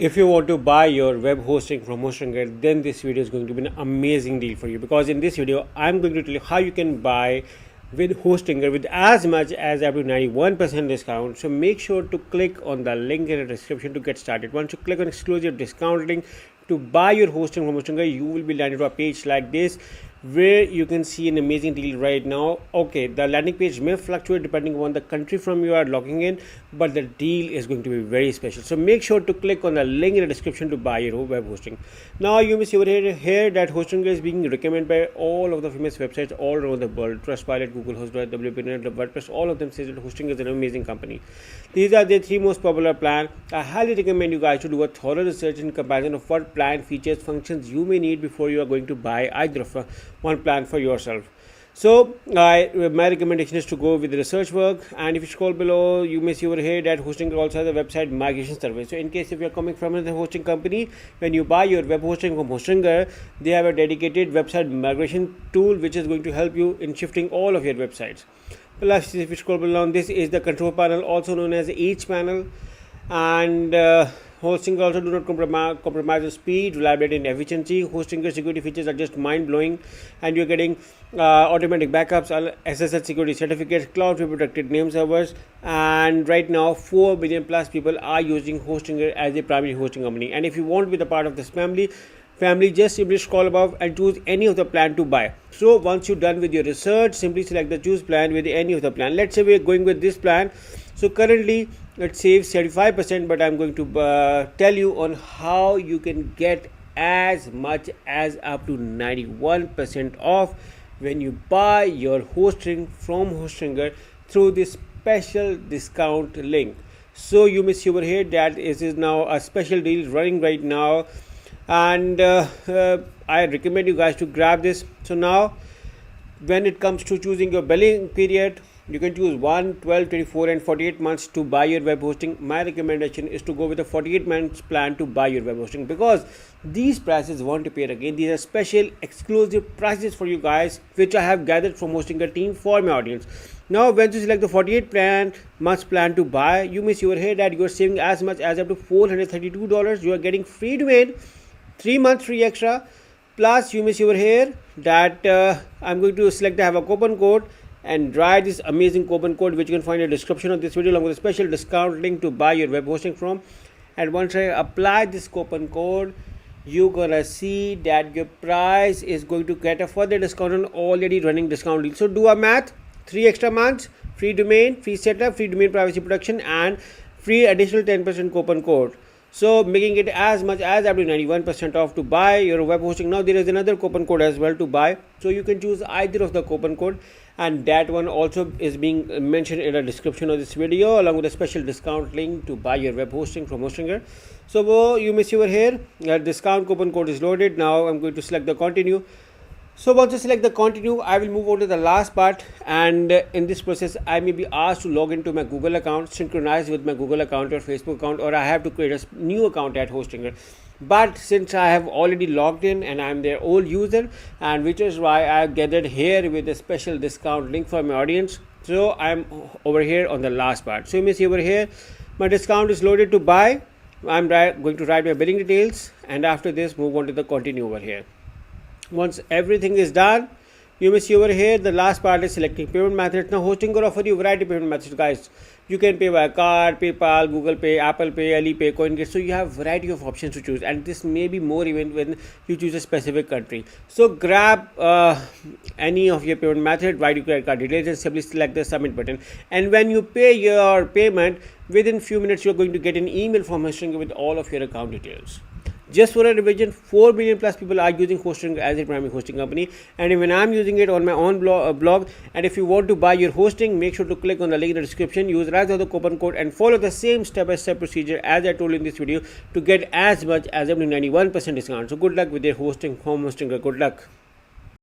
If you want to buy your web hosting from HostingGate, then this video is going to be an amazing deal for you, because in this video I'm going to tell you how you can buy with HostingGate with as much as up to 91% discount. So make sure to click on the link in the description to get started. Once you click on exclusive discount link to buy your hosting from HostingGate, you will be landed to a page like this where you can see an amazing deal right now. Okay, the landing page may fluctuate depending on the country from you are logging in, but the deal is going to be very special. So make sure to click on the link in the description to buy your web hosting. Now you may see over here that HostingGate is being recommended by all of the famous websites all around the world. Trustpilot, Google Host, WPNet, WordPress, all of them say that HostingGate is an amazing company. These are the three most popular plans. I highly recommend you guys to do a thorough research in comparison of what plan, features, functions you may need before you are going to buy either of one plan for yourself. So my recommendation is to go with the research work. And if you scroll below, you may see over here that HostingGate also has a website migration service. So in case if you are coming from another hosting company, when you buy your web hosting from HostingGate, they have a dedicated website migration tool which is going to help you in shifting all of your websites. Plus, if you scroll below, this is the control panel, also known as hPanel. And HostingGate also do not compromise the speed, reliability, and efficiency. HostingGate security features are just mind-blowing, and you're getting automatic backups, SSL security certificates, cloud protected name servers, and right now 4 billion plus people are using HostingGate as a primary hosting company. And if you want to be the part of this family, just simply scroll above and choose any of the plan to buy. So once you're done with your research, simply select the choose plan with any of the plan. Let's say we're going with this plan. So currently it saves 75%, but I'm going to tell you on how you can get as much as up to 91% off when you buy your hosting from HostingGate through this special discount link. So you may see over here that this is now a special deal running right now, and I recommend you guys to grab this. So now when it comes to choosing your billing period, you can choose 1, 12, 24 and 48 months to buy your web hosting. My recommendation is to go with a 48 months plan to buy your web hosting, because these prices won't appear again. These are special exclusive prices for you guys, which I have gathered from HostingGate team for my audience. Now when you select the 48 months plan to buy, you may see over here that you are saving as much as up to $432. You are getting free domain, 3 months free extra. Plus you may see over here that I'm going to select I have a coupon code and write this amazing coupon code, which you can find in the description of this video, along with a special discount link to buy your web hosting from. And once I apply this coupon code, you're gonna see that your price is going to get a further discount on already running discount deal. So do a math: 3 extra months, free domain, free setup, free domain privacy protection, and free additional 10% coupon code. So making it as much as up to 91% off to buy your web hosting. Now there is another coupon code as well to buy, so you can choose either of the coupon code, and that one also is being mentioned in the description of this video, along with a special discount link to buy your web hosting from HostingGate. So you may see over here that discount coupon code is loaded. Now I'm going to select the continue. So once I select the continue, I will move on to the last part, and in this process I may be asked to log into my Google account, synchronize with my Google account or Facebook account, or I have to create a new account at HostingGate. But since I have already logged in and I'm their old user, and which is why I gathered here with a special discount link for my audience. So I'm over here on the last part. So you may see over here my discount is loaded to buy. I'm going to write my billing details, and after this move on to the continue over here. Once everything is done, you may see over here the last part is selecting payment methods. Now HostingGate offers you a variety of payment methods, guys. You can pay by card, PayPal, Google Pay, Apple Pay, Alipay, CoinGate. So you have variety of options to choose, and this may be more even when you choose a specific country. So grab any of your payment method, write your credit card details, and simply select the submit button. And when you pay your payment, within few minutes you're going to get an email from HostingGate with all of your account details. Just for a revision, 4 billion plus people are using HostingGate as a primary hosting company, and even I'm using it on my own blog. And if you want to buy your hosting, make sure to click on the link in the description, use the coupon code, and follow the same step-by-step procedure as I told in this video to get as much as up to 91% discount. So good luck with your hosting from HostingGate. Good luck.